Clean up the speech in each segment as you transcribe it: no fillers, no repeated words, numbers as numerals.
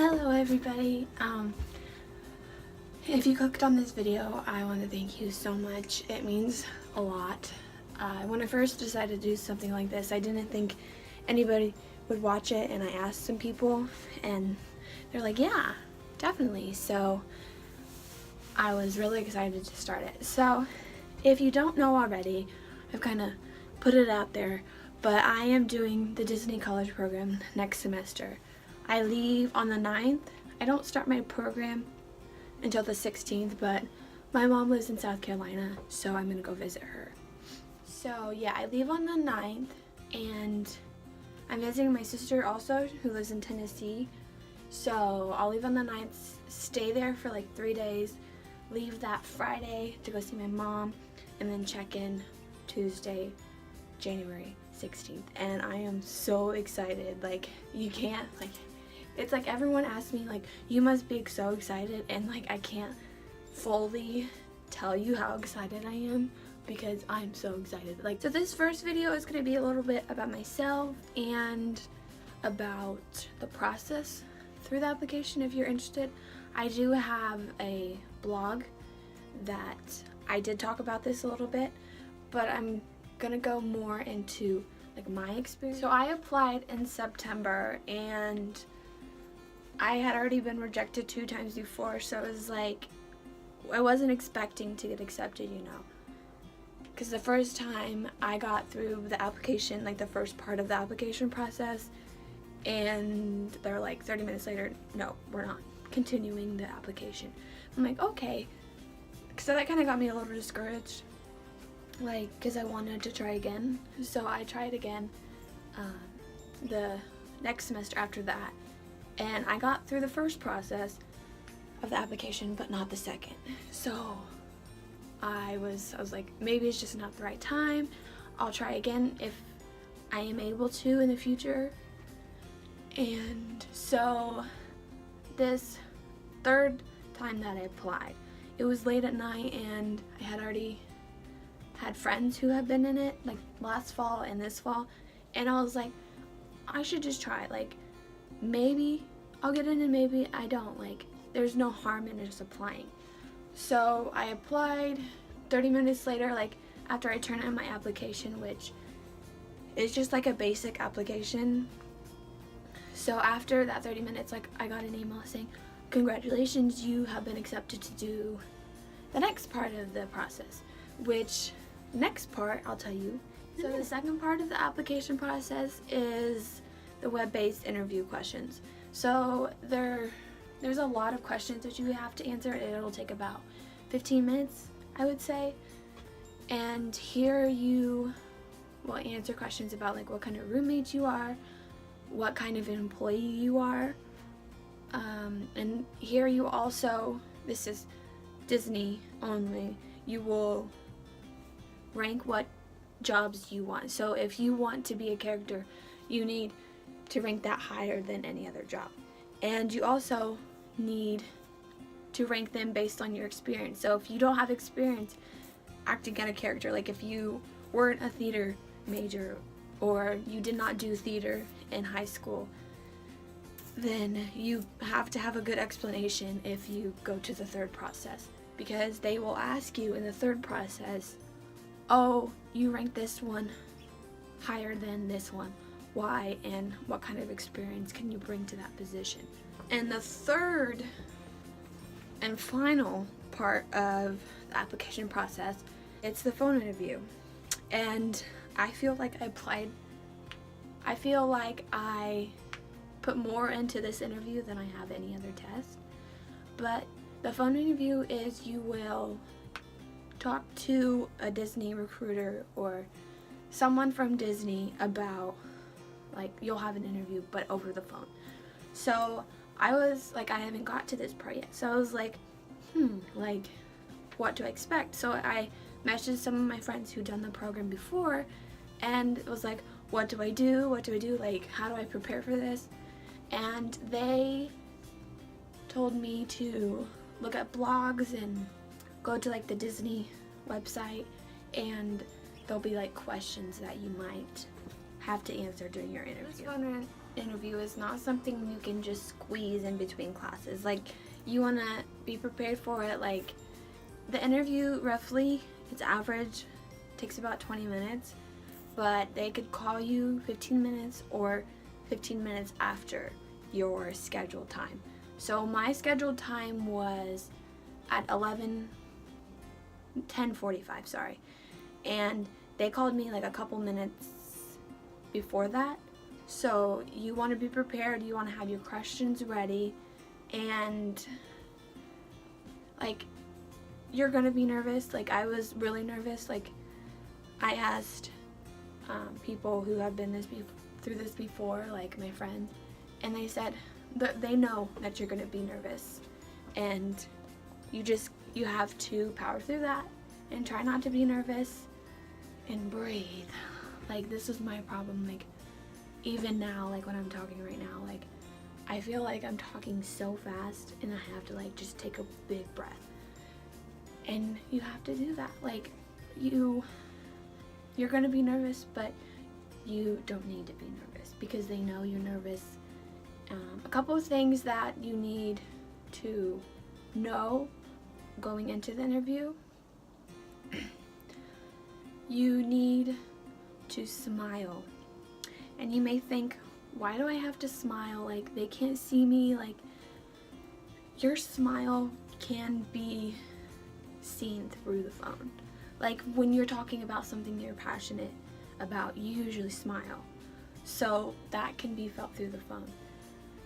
Hello everybody. If you clicked on this video, I want to thank you so much. It means a lot. When I first decided to do something like this, I didn't think anybody would watch it, and I asked some people and they're like, yeah, definitely. So I was really excited to start it. So if you don't know already, I've kind of put it out there, but I am doing the Disney College program next semester. I leave on the 9th. I don't start my program until the 16th, but my mom lives in South Carolina, so I'm gonna go visit her. So yeah, I leave on the 9th, and I'm visiting my sister also, who lives in Tennessee. So I'll leave on the 9th, stay there for like 3 days, leave that Friday to go see my mom, and then check in Tuesday, January 16th. And I am so excited. Like, you can't, like, it's like everyone asks me, like, you must be so excited, and like I can't fully tell you how excited I am because I'm so excited. Like, so this first video is going to be a little bit about myself and about the process through the application. If you're interested, I do have a blog that I did talk about this a little bit, but I'm gonna go more into like my experience. So I applied in September, and I had already been rejected 2 times before, so it was like I wasn't expecting to get accepted, you know, because the first time I got through the application, like the first part of the application process, and they're like 30 minutes later, no, we're not continuing the application. I'm like, okay. So that kind of got me a little discouraged, like, because I wanted to try again. So I tried again the next semester after that, and I got through the first process of the application, but not the second. So I was like, maybe it's just not the right time. I'll try again if I am able to in the future. And so this third time that I applied, it was late at night, and I had already had friends who have been in it, like last fall and this fall, and I was like, I should just try. Like, maybe I'll get in and maybe I don't. Like, there's no harm in just applying. So I applied. 30 minutes later, like after I turned in my application, which is just like a basic application, so after that 30 minutes, like, I got an email saying, congratulations, you have been accepted to do the next part of the process, which next part I'll tell you. So the second part of the application process is the web-based interview questions. So there's a lot of questions that you have to answer. It'll take about 15 minutes, I would say. And here you will answer questions about like what kind of roommate you are, what kind of employee you are, and here you also, this is Disney only, you will rank what jobs you want. So if you want to be a character, you need to rank that higher than any other job. And you also need to rank them based on your experience. So if you don't have experience acting out a character, like if you weren't a theater major or you did not do theater in high school, then you have to have a good explanation if you go to the third process, because they will ask you in the third process, oh, you rank this one higher than this one. Why, and what kind of experience can you bring to that position? And the third and final part of the application process, it's the phone interview. And I feel like I put more into this interview than I have any other test. But the phone interview is, you will talk to a Disney recruiter or someone from Disney about, like, you'll have an interview but over the phone. So I was like, I haven't got to this part yet, so I was like, like, what do I expect? So I messaged some of my friends who'd done the program before, and it was like, what do I do, like, how do I prepare for this? And they told me to look at blogs and go to like the Disney website, and there'll be like questions that you might have to answer during your interview. This phone interview is not something you can just squeeze in between classes. Like, you want to be prepared for it. Like, the interview, roughly, it's average, takes about 20 minutes, but they could call you 15 minutes or 15 minutes after your scheduled time. So my scheduled time was at 10:45, sorry. And they called me like a couple minutes before that. So you want to be prepared, you want to have your questions ready, and like, you're gonna be nervous. Like, I was really nervous. Like, I asked people who have been through this before, like my friends, and they said they know that you're gonna be nervous, and you have to power through that and try not to be nervous and breathe. Like, this is my problem. Like, even now, like when I'm talking right now, like, I feel like I'm talking so fast and I have to like just take a big breath. And you have to do that. Like, you're gonna be nervous, but you don't need to be nervous because they know you're nervous. A couple of things that you need to know going into the interview: you need to smile. And you may think, why do I have to smile? Like, they can't see me. Like, your smile can be seen through the phone. Like, when you're talking about something you're passionate about, you usually smile. So that can be felt through the phone.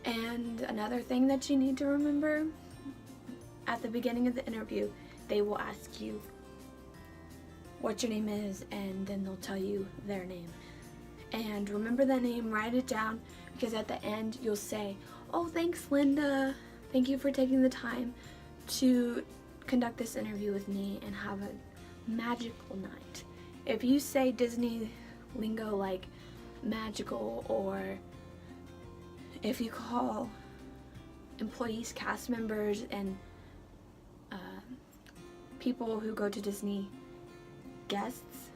And another thing that you need to remember, at the beginning of the interview, they will ask you what your name is, and then they'll tell you their name. And remember that name, write it down, because at the end you'll say, "Oh, thanks, Linda. Thank you for taking the time to conduct this interview with me, and have a magical night." If you say Disney lingo like magical, or if you call employees, cast members, and people who go to Disney guests,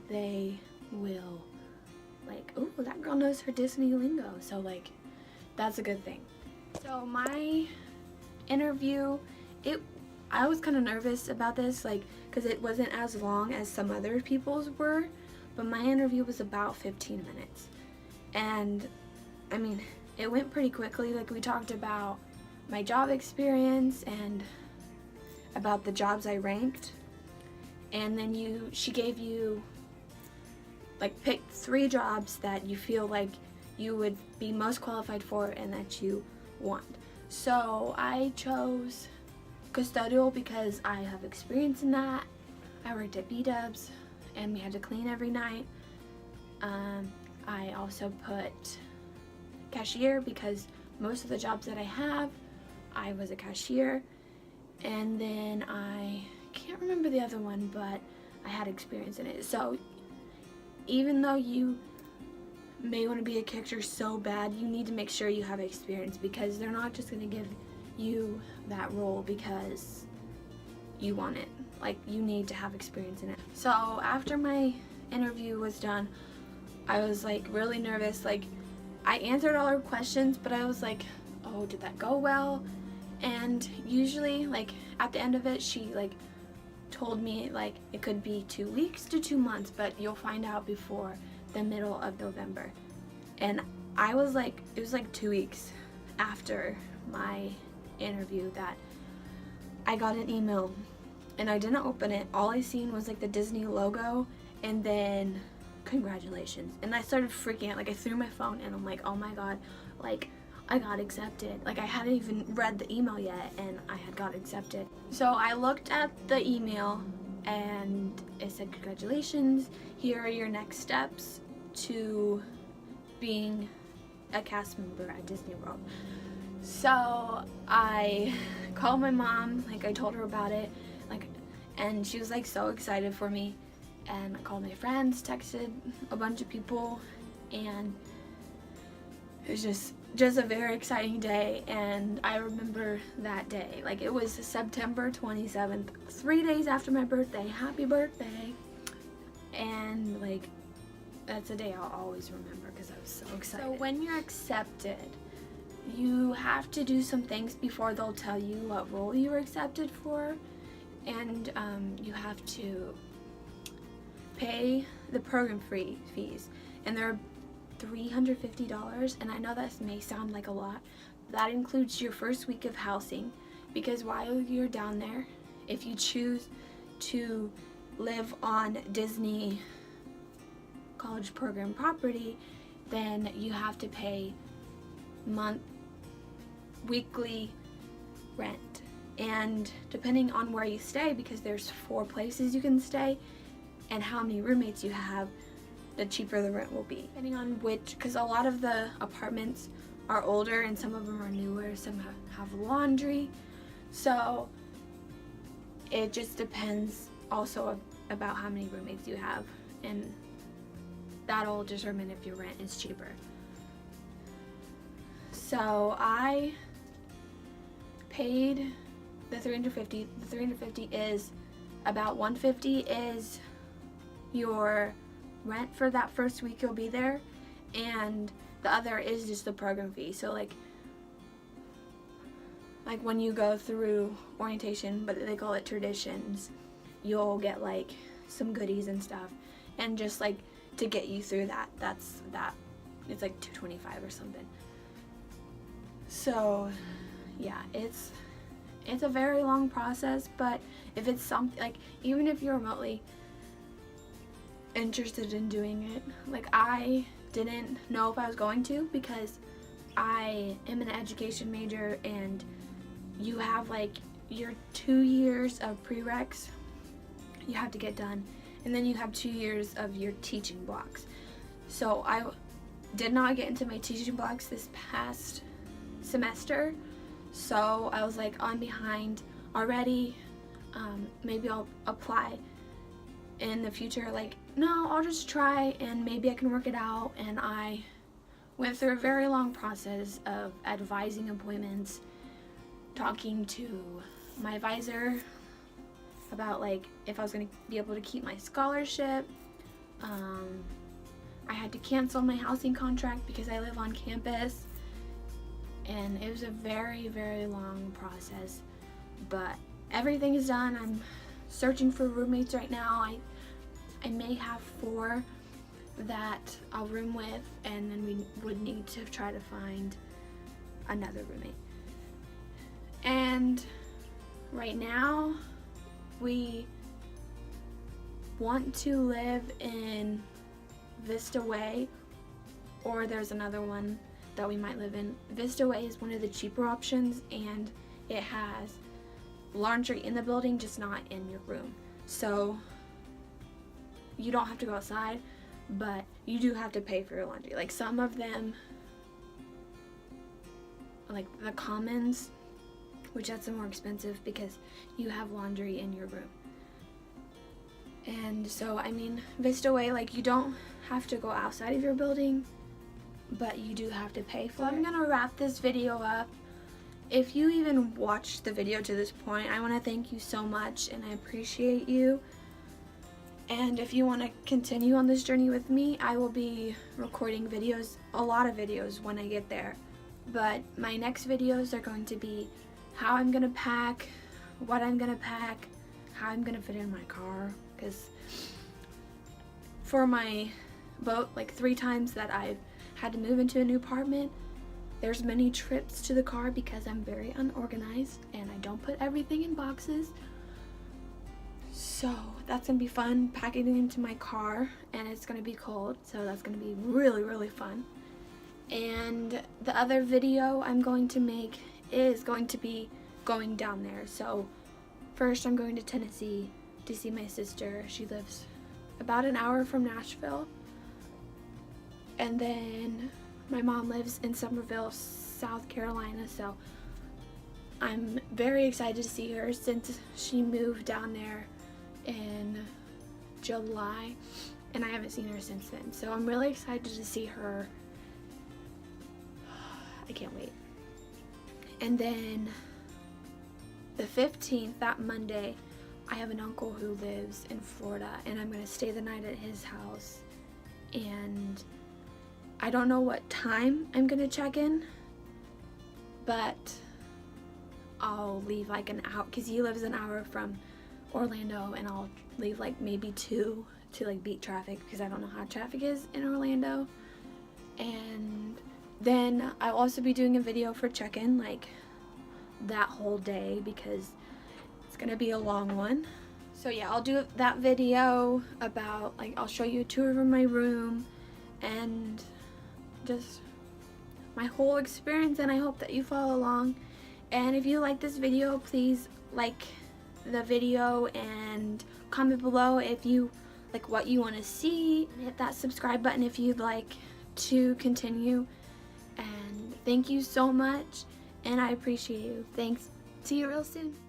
they will like, "Oh, that girl knows her Disney lingo." So like, that's a good thing. So my interview, I was kind of nervous about this, like, because it wasn't as long as some other people's were, but my interview was about 15 minutes. And I mean, it went pretty quickly. Like, we talked about my job experience and about the jobs I ranked, and then she gave you, like, pick 3 jobs that you feel like you would be most qualified for and that you want. So I chose custodial because I have experience in that. I worked at B-Dubs and we had to clean every night. I also put cashier because most of the jobs that I have, I was a cashier. And then I can't remember the other one, but I had experience in it. So even though you may want to be a character so bad, you need to make sure you have experience, because they're not just going to give you that role because you want it. Like, you need to have experience in it. So after my interview was done, I was like really nervous. Like, I answered all her questions, but I was like, oh, did that go well? And usually, like, at the end of it, she like told me like it could be 2 weeks to 2 months, but you'll find out before the middle of November. And I was like, it was like 2 weeks after my interview that I got an email, and I didn't open it. All I seen was like the Disney logo and then congratulations. And I started freaking out. Like, I threw my phone and I'm like, oh my god, like, I got accepted. Like, I hadn't even read the email yet and I had got accepted. So I looked at the email and it said, congratulations, here are your next steps to being a cast member at Disney World. So I called my mom, like, I told her about it, like, and she was like so excited for me. And I called my friends, texted a bunch of people, and it was just a very exciting day. And I remember that day, like, it was September 27th, 3 days after my birthday. Happy birthday. And like, that's a day I'll always remember because I was so excited. So when you're accepted, you have to do some things before they'll tell you what role you were accepted for, and you have to pay the program fees, and they're $350, and I know that may sound like a lot. That includes your first week of housing, because while you're down there, if you choose to live on Disney college program property, then you have to pay weekly rent. And depending on where you stay, because there's 4 places you can stay and how many roommates you have, the cheaper the rent will be. Depending on which, because a lot of the apartments are older and some of them are newer, some have laundry, so it just depends also about how many roommates you have, and that'll determine if your rent is cheaper. So I paid the $350. The $350 is about $150 is your rent for that first week you'll be there, and the other is just the program fee. So like when you go through orientation, but they call it traditions, you'll get like some goodies and stuff, and just like to get you through that, it's like $225 or something. So yeah, it's a very long process, but if it's something like, even if you're remotely interested in doing it, like I didn't know if I was going to, because I am an education major, and you have like your 2 years of prereqs you have to get done, and then you have 2 years of your teaching blocks. So I did not get into my teaching blocks this past semester, so I was like, I'm behind already. Maybe I'll apply in the future. Like, no, I'll just try and maybe I can work it out. And I went through a very long process of advising appointments, talking to my advisor about like if I was going to be able to keep my scholarship. I had to cancel my housing contract because I live on campus, and it was a very, very long process, but everything is done. I'm searching for roommates right now. I may have 4 that I'll room with, and then we would need to try to find another roommate. And right now we want to live in Vista Way, or there's another one that we might live in. Vista Way is one of the cheaper options, and it has laundry in the building, just not in your room. So you don't have to go outside, but you do have to pay for your laundry. Like some of them, like the Commons, which that's more expensive because you have laundry in your room. And so, I mean, Vista Way, like you don't have to go outside of your building, but you do have to pay for it. I'm gonna wrap this video up. If you even watched the video to this point, I want to thank you so much, and I appreciate you. And if you want to continue on this journey with me, I will be recording videos, a lot of videos when I get there. But my next videos are going to be how I'm gonna pack, what I'm gonna pack, how I'm gonna fit in my car, because for my boat, like 3 times that I've had to move into a new apartment, there's many trips to the car because I'm very unorganized and I don't put everything in boxes. So that's gonna be fun, packing it into my car, and it's gonna be cold, so that's gonna be really, really fun. And the other video I'm going to make is going to be going down there. So first I'm going to Tennessee to see my sister. She lives about an hour from Nashville. And then my mom lives in Summerville, South Carolina, so I'm very excited to see her since she moved down there in July, and I haven't seen her since then. So I'm really excited to see her. I can't wait. And then the 15th, that Monday, I have an uncle who lives in Florida, and I'm going to stay the night at his house. and I don't know what time I'm gonna check in, but I'll leave like an hour, because he lives an hour from Orlando, and I'll leave like maybe 2 to like beat traffic, because I don't know how traffic is in Orlando. And then I'll also be doing a video for check-in like that whole day, because it's gonna be a long one. So yeah, I'll do that video about, like, I'll show you a tour of my room and just my whole experience, and I hope that you follow along. And if you like this video, please like the video and comment below if you like what you want to see. Hit that subscribe button if you'd like to continue. And thank you so much, and I appreciate you. Thanks. See you real soon.